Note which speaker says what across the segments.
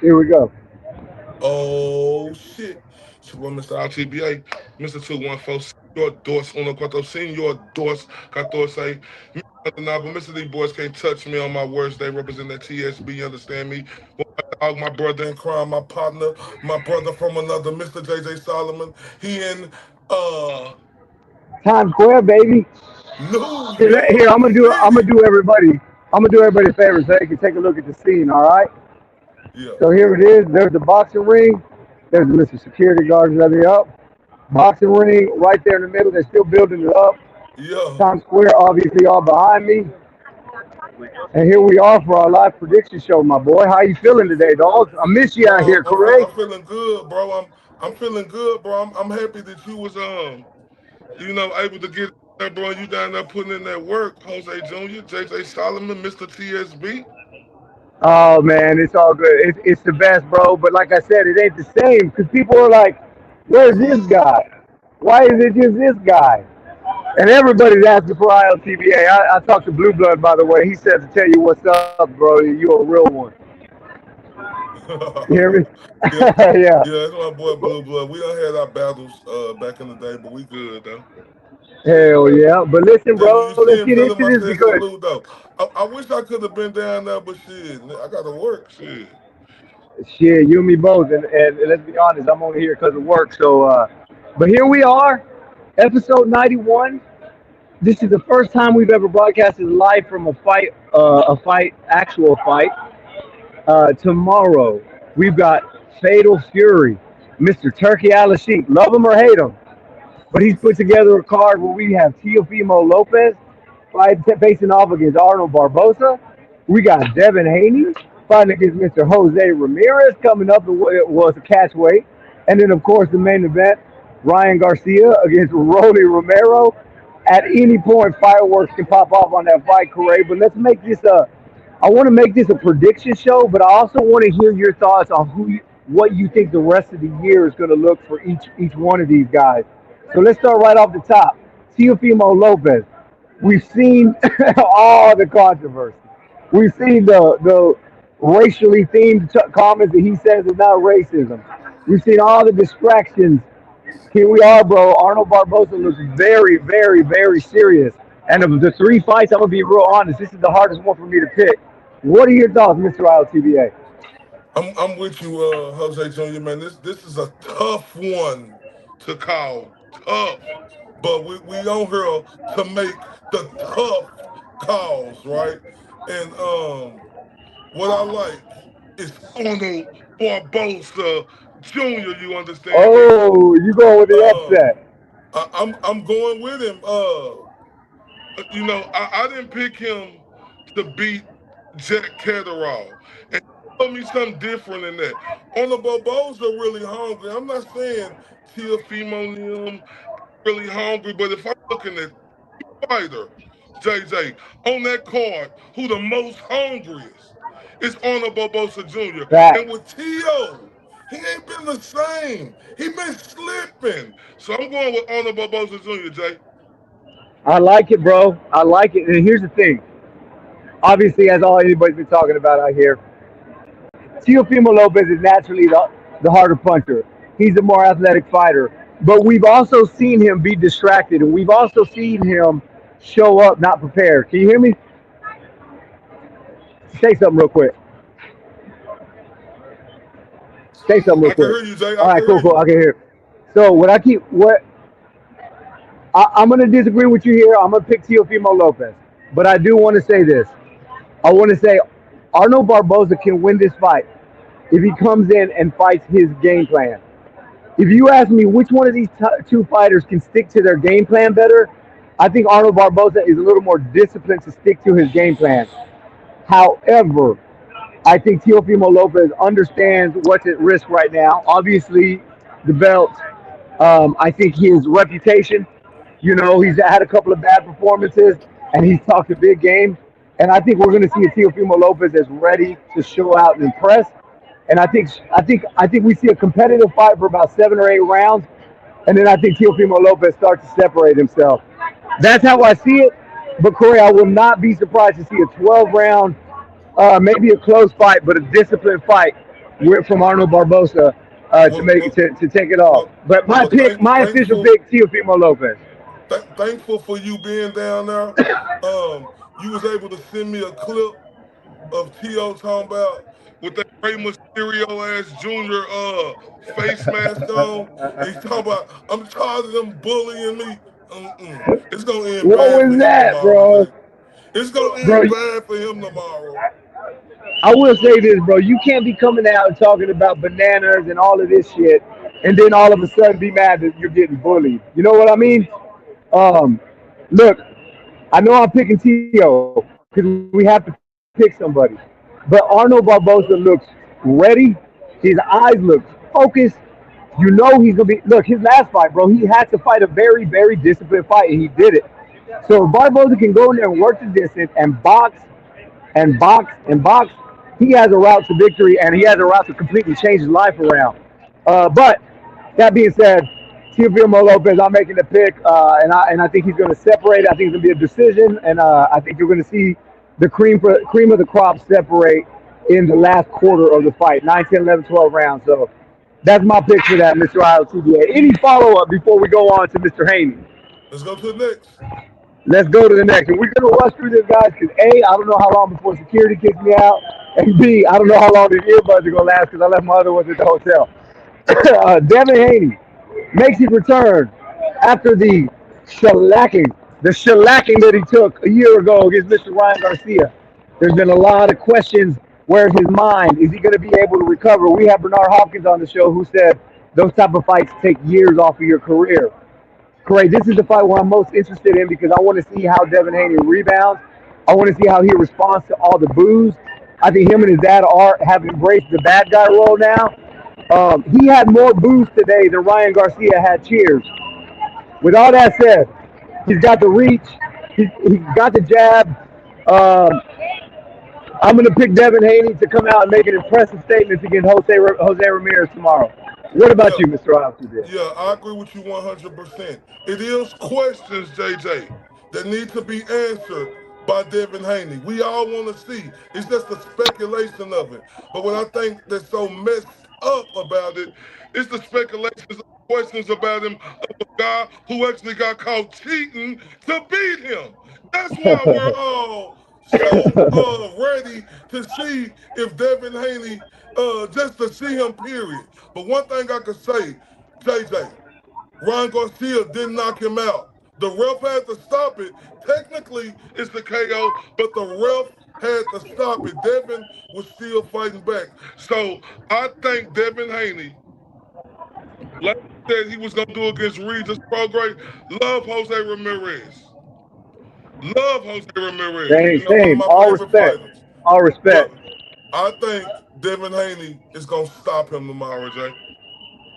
Speaker 1: Here we go.
Speaker 2: Oh shit. Chegou Mr. RTBA, Mr. 214, Senor Dos, 1, Senor Dos, 14. Nah, but Mr. These boys can't touch me on my worst day. Represent that TSB, you understand me? Well, my dog, my brother in crime, my partner, my brother from another, Mr. JJ Solomon. He in uh
Speaker 1: Times Square, baby.
Speaker 2: New
Speaker 1: Here,
Speaker 2: York
Speaker 1: I'm gonna
Speaker 2: City.
Speaker 1: do everybody. I'm gonna do everybody a favor so they can take a look at the scene. All right.
Speaker 2: Yeah,
Speaker 1: So here it is. There's the boxing ring. There's Mr. Security Guards let me up. Boxing ring right there in the middle. They're still building it up.
Speaker 2: yeah.
Speaker 1: Times Square, obviously, all behind me. And here we are for our live prediction show, my boy. How you feeling today, dog? I miss you out
Speaker 2: Bro,
Speaker 1: here, correct?
Speaker 2: I'm feeling good, bro. I'm feeling good, bro. I'm happy that you was able to get there, bro. You down there putting in that work, Jose Jr., JJ Solomon, Mr. TSB.
Speaker 1: Oh man, it's all good. It's the best, bro. But like I said, it ain't the same because people are like, "Where's this guy? Why is it just this guy?" And everybody's asking for ILTBA. I talked to Blue Blood, by the way. He said to tell you what's up, bro. You're a real one. You hear me?
Speaker 2: Yeah,
Speaker 1: Yeah.
Speaker 2: yeah, that's my boy Blue Blood. We done had our battles back in the day, but we good though.
Speaker 1: Hell yeah. But listen,
Speaker 2: Hey,
Speaker 1: bro,
Speaker 2: when you
Speaker 1: let's
Speaker 2: see
Speaker 1: get
Speaker 2: him, tell
Speaker 1: into
Speaker 2: him
Speaker 1: this
Speaker 2: I said
Speaker 1: because
Speaker 2: salute though. I wish I could have been down there, but shit, I gotta work. Shit.
Speaker 1: shit, you and me both. And let's be honest, I'm only here because of work. So, but here we are, episode 91. This is the first time we've ever broadcasted live from actual fight. Tomorrow, we've got Fatal Fury, Mr. Turkey Al-Sheikh. Love him or hate him. But he's put together a card where we have Teofimo Lopez facing off against Arnold Barboza. We got Devin Haney fighting against Mr. Jose Ramirez coming up. It was a catch weight. And then, of course, the main event, Ryan Garcia against Rolly Romero. At any point, fireworks can pop off on that fight, Corey. But let's make this I want to make this a prediction show, but I also want to hear your thoughts on what you think the rest of the year is going to look for each one of these guys. So let's start right off the top. Teofimo Lopez. We've seen all the controversy. We've seen the racially themed comments that he says is not racism. We've seen all the distractions. Here we are, bro. Arnold Barboza looks very, very, very serious. And of the three fights, I'm gonna be real honest. This is the hardest one for me to pick. What are your thoughts, Mr. ILTBA?
Speaker 2: I'm with you, Jose Jr. Man. This is a tough one to call. Tough. But we on here to make the tough calls, right? And what I like is Arnold Barboza Jr., you understand me?
Speaker 1: Oh, you going with the
Speaker 2: Um
Speaker 1: upset?
Speaker 2: I'm going with him. I didn't pick him to beat Jack Catterall. And he told me something different in that. On the Bobos are really hungry. I'm not saying Teofimo them really hungry, but if I'm looking at fighter, JJ, on that card, who the most hungriest is Arnold Barboza Jr. And
Speaker 1: Fact.
Speaker 2: with T.O., he ain't been the same. He been slipping. So I'm going with Arnold Barboza Jr., Jay.
Speaker 1: I like it, bro. I like it. And here's the thing. Obviously, as all anybody's been talking about out here, Teofimo Lopez is naturally the harder puncher. He's the more athletic fighter. But we've also seen him be distracted, and we've also seen him show up not prepared. Can you hear me? Say something real quick. Say something real
Speaker 2: I can
Speaker 1: quick.
Speaker 2: hear you, Jay.
Speaker 1: All
Speaker 2: I can
Speaker 1: right,
Speaker 2: hear
Speaker 1: cool, cool.
Speaker 2: you.
Speaker 1: I can hear. So what I keep what I'm gonna disagree with you here. I'm gonna pick Teofimo Lopez, but I do want to say this. I want to say Arnold Barboza can win this fight if he comes in and fights his game plan. If you ask me which one of these two fighters can stick to their game plan better, I think Arnold Barboza is a little more disciplined to stick to his game plan. However, I think Teofimo Lopez understands what's at risk right now. Obviously, the belt. I think his reputation. He's had a couple of bad performances, and he's talked a big game. And I think we're going to see a Teofimo Lopez that's ready to show out and impress. And I think we see a competitive fight for about 7 or 8 rounds, and then I think Teofimo Lopez starts to separate himself. That's how I see it. But Corey, I will not be surprised to see a 12 round, maybe a close fight, but a disciplined fight from Arnold Barboza to
Speaker 2: Well,
Speaker 1: make
Speaker 2: well,
Speaker 1: to take it off.
Speaker 2: well,
Speaker 1: But my
Speaker 2: well
Speaker 1: pick, my official
Speaker 2: thankful,
Speaker 1: pick, Teofimo Lopez.
Speaker 2: thankful for you being down there. You was able to send me a clip of T.O. talking about with that Rey Mysterio ass junior face mask on. And he's talking about, I'm tired of them bullying me. It's gonna end
Speaker 1: What
Speaker 2: bad for
Speaker 1: was
Speaker 2: him
Speaker 1: that,
Speaker 2: tomorrow,
Speaker 1: bro?
Speaker 2: Jay. It's gonna
Speaker 1: Bro,
Speaker 2: end bad for him tomorrow.
Speaker 1: I will say this, bro. You can't be coming out and talking about bananas and all of this shit, and then all of a sudden be mad that you're getting bullied. You know what I mean? Um, look, I know I'm picking T.O. because we have to pick somebody, but Arnold Barboza looks ready. His eyes look focused. You know he's gonna be. Look, his last fight, bro. He had to fight a very, very disciplined fight, and he did it. So if Barboza can go in there and work the distance and box and box and box, he has a route to victory and he has a route to completely change his life around. But that being said, Teofimo Lopez, I'm making the pick, and I think he's going to separate. I think it's going to be a decision, and I think you're going to see the cream of the crop separate in the last quarter of the fight, 9, 10, 11, 12 rounds. So that's my pick for that, Mr. ILTBA. Any follow up before we go on to Mr. Haney?
Speaker 2: Let's go to the next.
Speaker 1: Let's go to the next. And we're going to rush through this, guys, because A, I don't know how long before security kicks me out. And B, I don't know how long these earbuds are going to last because I left my other ones at the hotel. Devin Haney makes his return after the shellacking that he took a year ago against Mr. Ryan Garcia. There's been a lot of questions. Where's his mind? Is he going to be able to recover? We have Bernard Hopkins on the show who said those type of fights take years off of your career. Great. This is the fight where I'm most interested in because I want to see how Devin Haney rebounds. I want to see how he responds to all the boos. I think him and his dad are have embraced the bad guy role now. He had more boos today than Ryan Garcia had cheers. With all that said, he's got the reach. He's got the jab. Um, I'm going to pick Devin Haney to come out and make an impressive statement against Jose Ramirez tomorrow. What about
Speaker 2: Yeah,
Speaker 1: you, Mr. Altuve?
Speaker 2: yeah, I agree with you 100%. It is questions, JJ, that need to be answered by Devin Haney. We all want to see. It's just the speculation of it. But what I think that's so messed up about it is the speculations, questions about him of a guy who actually got caught cheating to beat him. That's why we're all so ready to see if Devin Haney, just to see him, period. But one thing I could say, JJ, Ron Garcia didn't knock him out. The ref had to stop it. Technically, it's the KO, but the ref had to stop it. Devin was still fighting back. So I think Devin Haney, like I said, he was going to do against Regis Prograis. Love Jose Ramirez. Love Jose Ramirez.
Speaker 1: Same,
Speaker 2: You know, one of
Speaker 1: same.
Speaker 2: my
Speaker 1: All
Speaker 2: favorite
Speaker 1: respect.
Speaker 2: fighters.
Speaker 1: All respect.
Speaker 2: But I think Devin Haney is going to stop him tomorrow, Jay.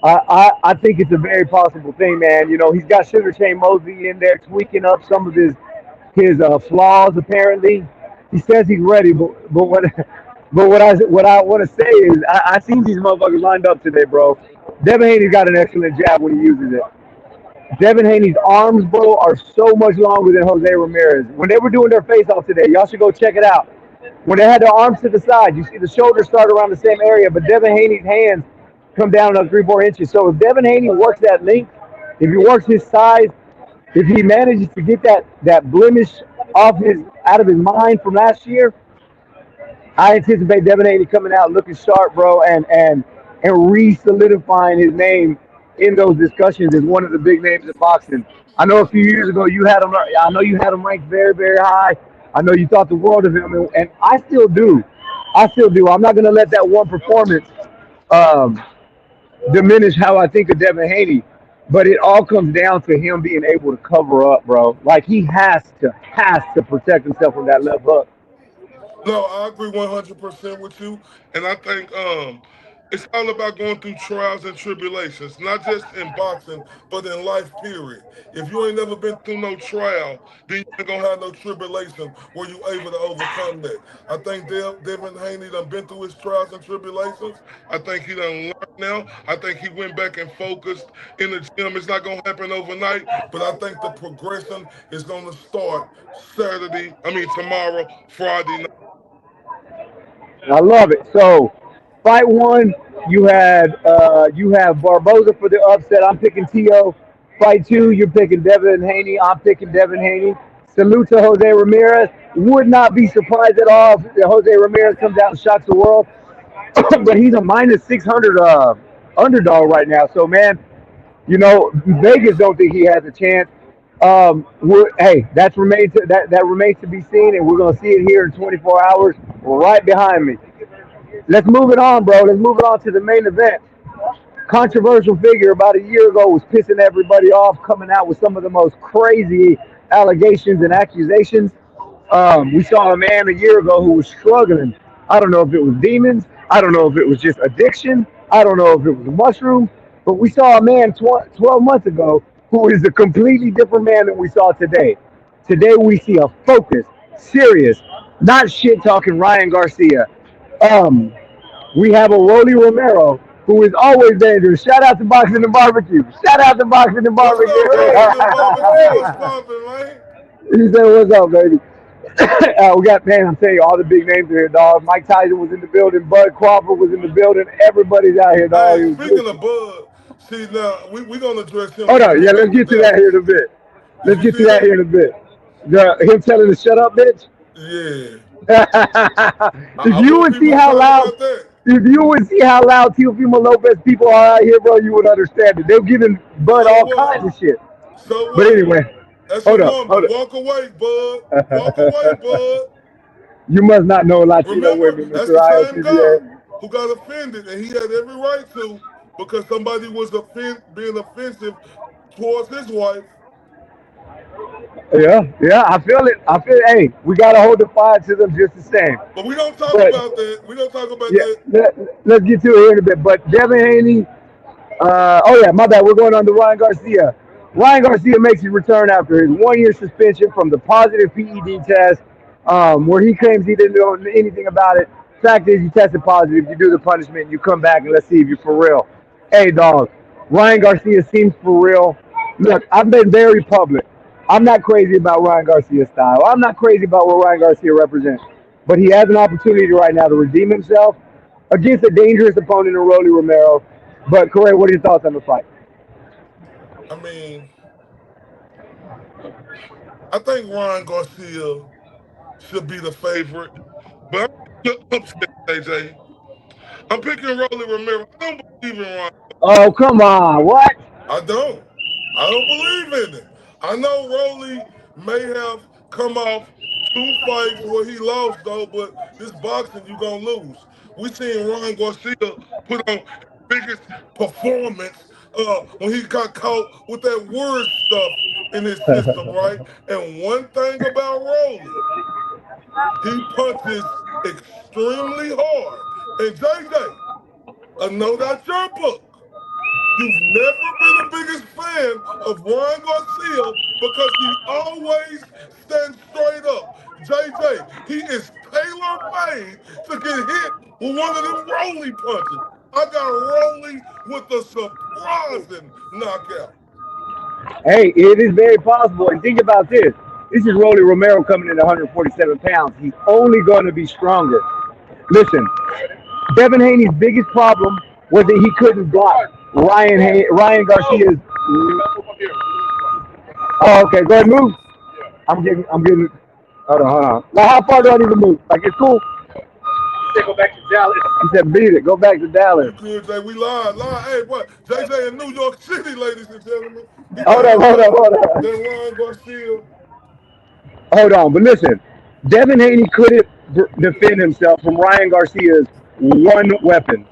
Speaker 1: I think it's a very possible thing, man. You know, he's got Sugar Shane Mosley in there tweaking up some of his flaws. Apparently, he says he's ready, but what what I want to say is I seen these motherfuckers lined up today, bro. Devin Haney's got an excellent jab when he uses it. Devin Haney's arms, bro, are so much longer than Jose Ramirez. When they were doing their face off today, y'all should go check it out. When they had their arms to the side, you see the shoulders start around the same area, but Devin Haney's hands come down another 3, 4 inches. So if Devin Haney works that length, if he works his size, if he manages to get that blemish off his out of his mind from last year, I anticipate Devin Haney coming out looking sharp, bro, and re-solidifying his name in those discussions as one of the big names in boxing. I know a few years ago you had him. I know you had him ranked very, very high. I know you thought the world of him, and I still do. I still do. I'm not going to let that one performance um, diminish how I think of Devin Haney. But it all comes down to him being able to cover up, bro. Like he has to protect himself from that left hook.
Speaker 2: No, I agree 100% with you. And I think it's all about going through trials and tribulations, not just in boxing, but in life, period. If you ain't never been through no trial, then you ain't gonna have no tribulation where you able to overcome that. I think Devin Haney done been through his trials and tribulations. I think he done learned now. I think he went back and focused in the gym. It's not gonna happen overnight, but I think the progression is gonna start tomorrow, Friday night.
Speaker 1: I love it. So Fight one, you have Barboza for the upset. I'm picking Tio. Fight two, you're picking Devin Haney. I'm picking Devin Haney. Salute to Jose Ramirez. Would not be surprised at all if Jose Ramirez comes out and shocks the world. But he's a minus 600 underdog right now. So man, Vegas don't think he has a chance. Hey, that remains to be seen, and we're gonna see it here in 24 hours, right behind me. Let's move it on, bro. Let's move it on to the main event. Controversial figure about a year ago was pissing everybody off, coming out with some of the most crazy allegations and accusations. We saw a man a year ago who was struggling. I don't know if it was demons. I don't know if it was just addiction. I don't know if it was a mushroom. But we saw a man 12 months ago who is a completely different man than we saw today. Today we see a focused, serious, not shit talking Ryan Garcia. Um, we have a Rolly Romero who is always dangerous. Shout out to Boxing and Barbecue. Shout out to Boxing and
Speaker 2: What's
Speaker 1: Barbecue.
Speaker 2: up, boxing and barbecue? What's popping, man?
Speaker 1: He said, "What's up, baby?" We got, man, I'm telling you, all the big names are here, dog. Mike Tyson was in the building. Bud Crawford was in the building. Everybody's out here, dog.
Speaker 2: Hey,
Speaker 1: It was
Speaker 2: speaking
Speaker 1: good.
Speaker 2: of Bud, see now we gonna address him
Speaker 1: Hold
Speaker 2: when
Speaker 1: on.
Speaker 2: we
Speaker 1: Yeah,
Speaker 2: get
Speaker 1: let's
Speaker 2: to
Speaker 1: get to that
Speaker 2: Dallas.
Speaker 1: here in a bit.
Speaker 2: Did
Speaker 1: Let's
Speaker 2: you
Speaker 1: get to
Speaker 2: see
Speaker 1: that
Speaker 2: that?
Speaker 1: here in a bit. Him telling us, shut up, bitch.
Speaker 2: Yeah,
Speaker 1: if
Speaker 2: I
Speaker 1: you
Speaker 2: want
Speaker 1: would see
Speaker 2: people to
Speaker 1: how
Speaker 2: talk
Speaker 1: loud,
Speaker 2: about that.
Speaker 1: if you would see how loud Teofimo Lopez people are out here, bro, you would understand it. They're giving Bud
Speaker 2: So
Speaker 1: all
Speaker 2: what?
Speaker 1: kinds of shit.
Speaker 2: So
Speaker 1: But
Speaker 2: what?
Speaker 1: anyway,
Speaker 2: That's your
Speaker 1: hold up,
Speaker 2: number.
Speaker 1: hold up.
Speaker 2: Walk away, Bud. Walk away, Bud.
Speaker 1: You must not know Latino
Speaker 2: Remember,
Speaker 1: women,
Speaker 2: that's
Speaker 1: Mr.
Speaker 2: the same guy
Speaker 1: IOTBA.
Speaker 2: who got offended, and he had every right to because somebody was being offensive towards his wife.
Speaker 1: Yeah, yeah, I feel it. I feel. Hey, we gotta hold the fire to them just the same.
Speaker 2: But we don't talk
Speaker 1: But
Speaker 2: about that. We don't talk about
Speaker 1: yeah,
Speaker 2: that.
Speaker 1: let's get to it here in a bit. But Devin Haney. Oh yeah, my bad. We're going on to Ryan Garcia. Ryan Garcia makes his return after his 1 year suspension from the positive PED test, where he claims he didn't know anything about it. Fact is, you tested positive. You do the punishment. You come back and let's see if you're for real. Hey, dog. Ryan Garcia seems for real. Look, I've been very public. I'm not crazy about Ryan Garcia's style. I'm not crazy about what Ryan Garcia represents. But he has an opportunity right now to redeem himself against a dangerous opponent in Rolly Romero. But Corey, what are your thoughts on the fight?
Speaker 2: I mean, I think Ryan Garcia should be the favorite, but I'm upset, AJ. I'm picking Rolly Romero. I don't believe in Ryan.
Speaker 1: Oh, come on. What?
Speaker 2: I don't. I don't believe in it. I know Rolly may have come off two fights where he lost though, but this boxing you gonna lose. We seen Ryan Garcia put on his biggest performance when he got caught with that word stuff in his system, right? And one thing about Rolly, he punches extremely hard. And JJ, a note out your book. You've never been the biggest fan of Ryan Garcia because he always stands straight up. JJ, he is tailor made to get hit with one of them Rolly punches. I got Rolly with a surprising knockout.
Speaker 1: Hey, it is very possible. And think about this. This is Rolly Romero coming in at 147 pounds. He's only going to be stronger. Listen, Devin Haney's biggest problem was that he couldn't block Ryan Garcia's. Oh, okay. Go ahead, move. I'm getting. Hold on, hold on. Now, how far do I need to move? Like, it's cool. He said, beat it. Go back to Dallas.
Speaker 2: You good, Jay? We live, live. Hey, what? JJ in New York City, ladies and gentlemen. He
Speaker 1: Hold
Speaker 2: think
Speaker 1: on,
Speaker 2: it's
Speaker 1: hold on,
Speaker 2: better
Speaker 1: hold on.
Speaker 2: than Ryan Garcia.
Speaker 1: Hold on. But listen, Devin Haney couldn't defend himself from Ryan Garcia's one weapon.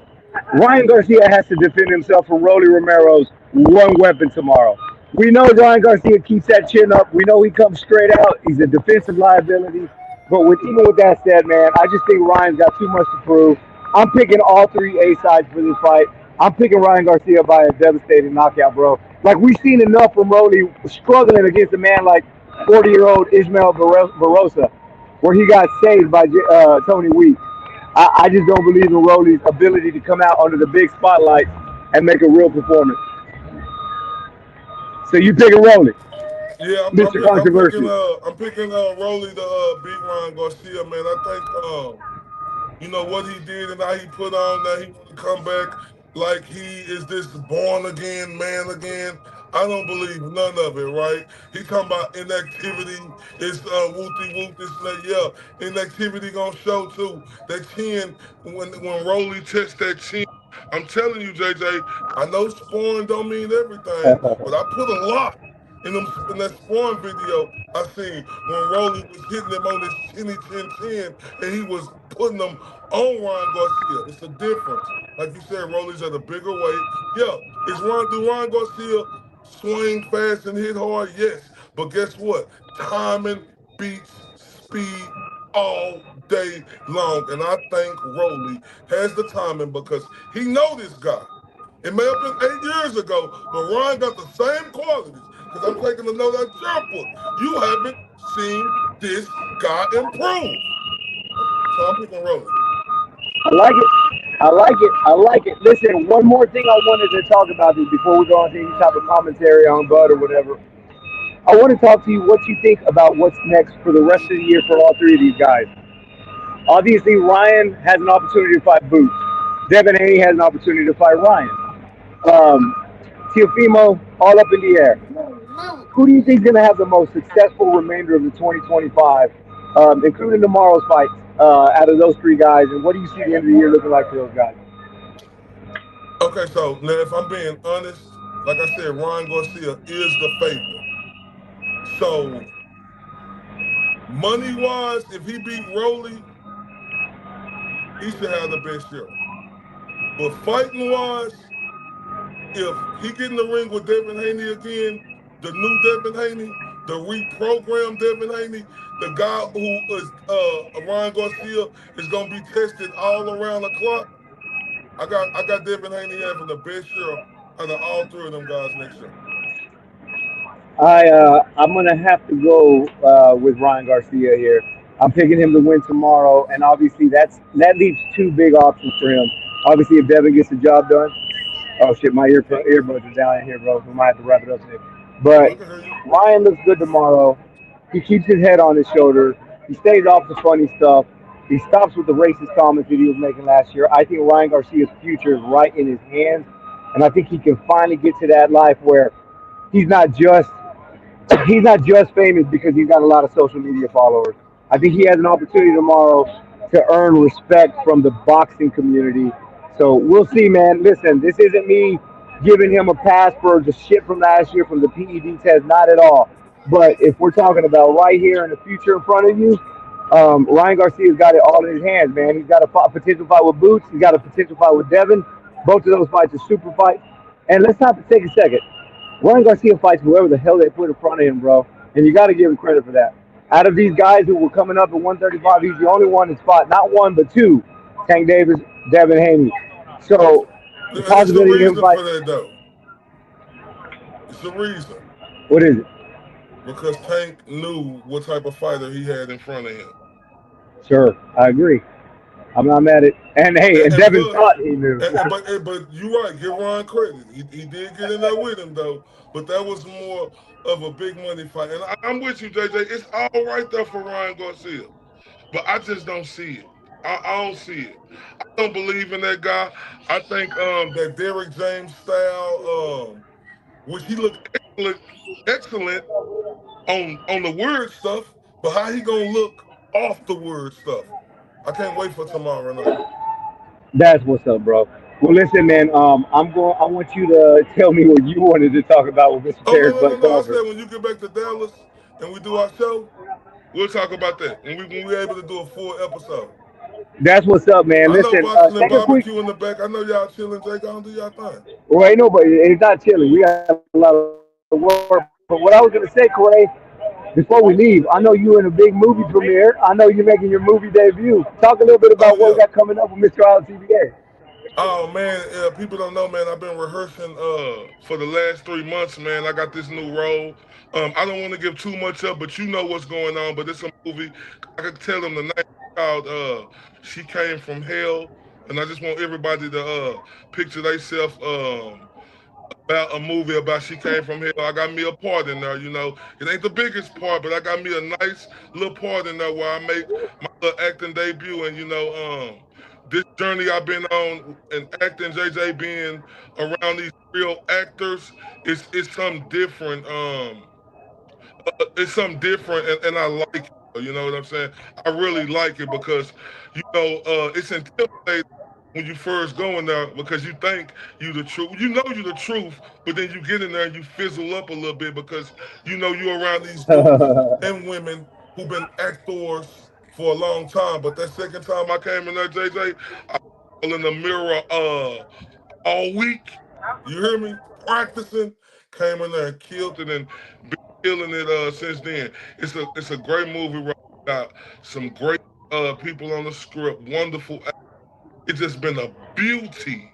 Speaker 1: Ryan Garcia has to defend himself from Rolly Romero's one weapon tomorrow. We know Ryan Garcia keeps that chin up. We know he comes straight out. He's a defensive liability. But even with that said, man, I just think Ryan's got too much to prove. I'm picking all three A sides for this fight. I'm picking Ryan Garcia by a devastating knockout, bro. Like we've seen enough from Rolly struggling against a man like 40-year-old Ismael Barboza, where he got saved by Tony Weeks. I just don't believe in Rolly's ability to come out under the big spotlight and make a real performance. So you picking Rolly,
Speaker 2: Yeah,
Speaker 1: Mr. Controversy.
Speaker 2: I'm picking Rolly to beat Ryan Garcia, man. I think what he did and how he put on that he want to come back like he is this born again man again. I don't believe none of it, right? He talking about inactivity is whoopty whoop this and that. Yeah, inactivity gonna show too. That chin when Rolly tests that chin. I'm telling you, JJ. I know sparring don't mean everything, but I put a lot in that sparring video I seen when Rolly was hitting him on his chinny chin chin and he was putting them on Ryan Garcia. It's a difference. Like you said, Rolly's at a bigger weight. Yeah, do Ryan Garcia swing fast and hit hard? Yes. But guess what? Timing beats speed all day long. And I think Rolly has the timing because he know this guy. It may have been 8 years ago, but Ryan got the same qualities. Because I'm taking a note out your book. You haven't seen this guy improve. So I'm picking Rolly.
Speaker 1: I like it. I like it. I like it. Listen, one more thing I wanted to talk about this before we go on to any type of commentary on Bud or whatever. I want to talk to you what you think about what's next for the rest of the year for all three of these guys. Obviously, Ryan has an opportunity to fight Boots. Devin Haney has an opportunity to fight Ryan. Um, Teofimo, all up in the air. Who do you think is going to have the most successful remainder of the 2025, including tomorrow's fights, out of those three guys? And what do you see the end of the year looking like for those guys?
Speaker 2: Okay, so now if I'm being honest, like I said, Ryan Garcia is the favorite. So money wise, if he beat Rolly, he should have the best year. But fighting wise, if he get in the ring with Devin Haney again, the new Devin Haney, the reprogrammed Devin Haney, the guy who is Ryan Garcia is gonna be tested all around the clock. I got Devin Haney having the best year out of all three of them guys next year.
Speaker 1: I'm gonna have to go with Ryan Garcia here. I'm picking him to win tomorrow, and obviously that leaves two big options for him. Obviously, if Devin gets the job done. Oh shit, my earbuds are down in here, bro. So we might have to wrap it up soon.
Speaker 2: No,
Speaker 1: But
Speaker 2: I can hear you.
Speaker 1: Ryan looks good tomorrow. He keeps his head on his shoulder. He stays off the funny stuff. He stops with the racist comments that he was making last year. I think Ryan Garcia's future is right in his hands, and I think he can finally get to that life where he's not just he's not just famous because he's got a lot of social media followers. I think he has an opportunity tomorrow to earn respect from the boxing community. So we'll see, man. Listen, this isn't me giving him a pass for the shit from last year from the PED test, not at all. But if we're talking about right here in the future in front of you, Ryan Garcia's got it all in his hands, man. He's got a potential fight with Boots. He's got a potential fight with Devin. Both of those fights are super fights. And let's not take a second. Ryan Garcia fights whoever the hell they put in front of him, bro. And you got to give him credit for that. Out of these guys who were coming up at 135, he's the only one that's fought not one but two. Tank Davis, Devin Haney. So the
Speaker 2: It's a
Speaker 1: possibility of him
Speaker 2: reason
Speaker 1: fight.
Speaker 2: for that though. It's a reason
Speaker 1: What is it?
Speaker 2: because Tank knew what type of fighter he had in front of him.
Speaker 1: Sure, I agree. I'm not mad at. And hey, and
Speaker 2: And
Speaker 1: Devin
Speaker 2: plus,
Speaker 1: thought he knew.
Speaker 2: but you're right. Give Ron credit. He did get in there with him though, but that was more of a big money fight. And I'm with you, JJ. It's all right there for Ryan Garcia, but I just don't see it. I don't see it. I don't believe in that guy. I think that Derrick James style, which he looked excellent on the word stuff, but how he gonna look off the word stuff? I can't wait for tomorrow night.
Speaker 1: That's what's up, bro. Well, listen, man. I'm going. I want you to tell me what you wanted to talk about with Mr.
Speaker 2: Oh no
Speaker 1: Terrence
Speaker 2: no no
Speaker 1: Bud
Speaker 2: no! I
Speaker 1: Crawford.
Speaker 2: said when you get back to Dallas and we do our show, we'll talk about that when we're able to do a full episode.
Speaker 1: That's what's up, man.
Speaker 2: I know
Speaker 1: Listen,
Speaker 2: boxing and
Speaker 1: take a quick.
Speaker 2: barbecue in the back. I know y'all chilling. Jake, gonna do y'all thing.
Speaker 1: Well, ain't nobody. It's not chilling. We got a lot of work. But what I was gonna say, Corey, before we leave, I know you in a big movie premiere. I know you're making your movie debut. Talk a little bit about what we got coming
Speaker 2: Oh
Speaker 1: up with
Speaker 2: yeah.
Speaker 1: Mr. Island TBA.
Speaker 2: Oh man, people don't know, man. I've been rehearsing for the last 3 months, man. I got this new role. I don't want to give too much up, but you know what's going on. But it's a movie. I could tell them the name called "She Came from Hell," and I just want everybody to picture themselves about a movie about she came from hell. I got me a part in there, It ain't the biggest part, but I got me a nice little part in there where I make my little acting debut. And this journey I've been on and acting, JJ, being around these real actors, it's something different. It's something different, and I like it. You know what I'm saying? I really like it because, it's intimidating when you first go in there because you think you the truth. You know you the truth, but then you get in there and you fizzle up a little bit because you know you're around these dudes and women who've been actors for a long time. But that second time I came in there, JJ, I was in the mirror all week. You hear me? Practicing, came in there and killed it and been killing it since then. It's a great movie. Right? Got some great people on the script. Wonderful. It's just been a beauty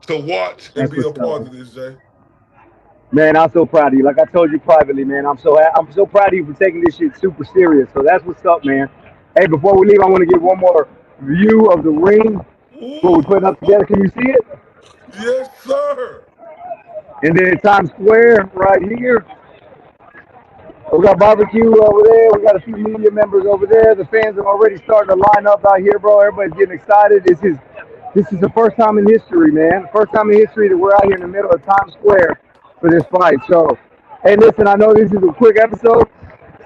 Speaker 2: to watch and
Speaker 1: That's
Speaker 2: be a
Speaker 1: what's
Speaker 2: part
Speaker 1: up.
Speaker 2: of this, Jay.
Speaker 1: Man, I'm so proud of you. Like I told you privately, man, I'm so proud of you for taking this shit super serious. So that's what's up, man. Hey, before we leave, I want to get one more view of the ring. What we putting up
Speaker 2: Ooh,
Speaker 1: together. Can you see it?
Speaker 2: yes, sir.
Speaker 1: And then Times Square right here. We got barbecue over there. We got a few media members over there. The fans are already starting to line up out here, bro. Everybody's getting excited. This is the first time in history, man. First time in history that we're out here in the middle of Times Square for this fight. So, hey, listen, I know this is a quick episode,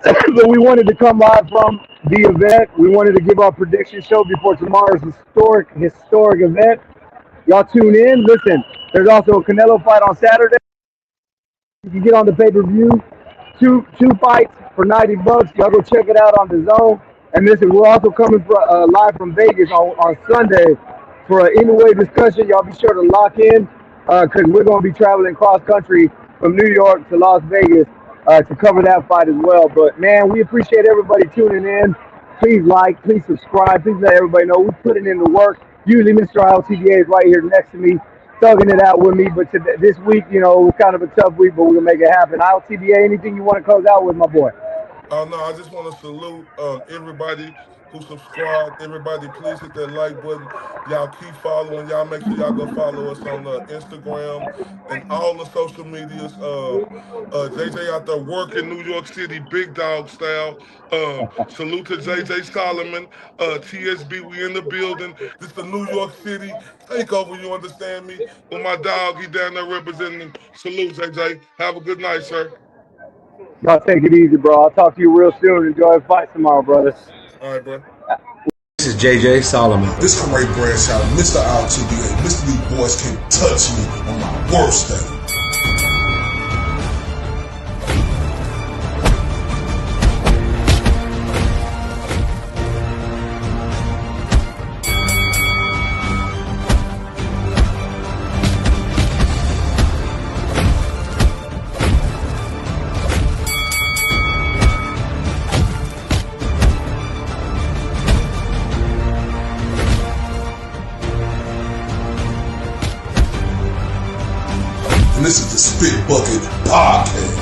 Speaker 1: but we wanted to come live from the event. We wanted to give our prediction show before tomorrow's historic event. Y'all tune in. Listen, there's also a Canelo fight on Saturday. You can get on the pay-per-view. Two fights for $90. Y'all go check it out on the zone. And listen, we're also coming live from Vegas on Sunday for an in-way discussion. Y'all be sure to lock in because we're going to be traveling cross country from New York to Las Vegas to cover that fight as well. But man, we appreciate everybody tuning in. Please like, please subscribe, please let everybody know we're putting in the work. Usually Mr. LTDA is right here next to me, thugging it out with me. But this week, it was kind of a tough week, but we're going to make it happen. LTDA, anything you want to close out with, my boy?
Speaker 2: No, I just want to salute everybody who subscribed. Everybody, please hit that like button. Y'all keep following. Y'all make sure y'all go follow us on Instagram and all the social medias. JJ out there working New York City, big dog style. Salute to JJ Solomon. TSB, we in the building. This is the New York City takeover. You understand me? With my dog, he down there representing. Salute, JJ. Have a good night, sir.
Speaker 1: Y'all take it easy, bro. I'll talk to you real soon. Enjoy the fight tomorrow, brother.
Speaker 2: All right, bro.
Speaker 3: This is JJ Solomon.
Speaker 4: This is Ray Bradshaw, Mr. RTDA. Mr. These boys can't touch me on my worst day. And this is the Spit Bucket Podcast.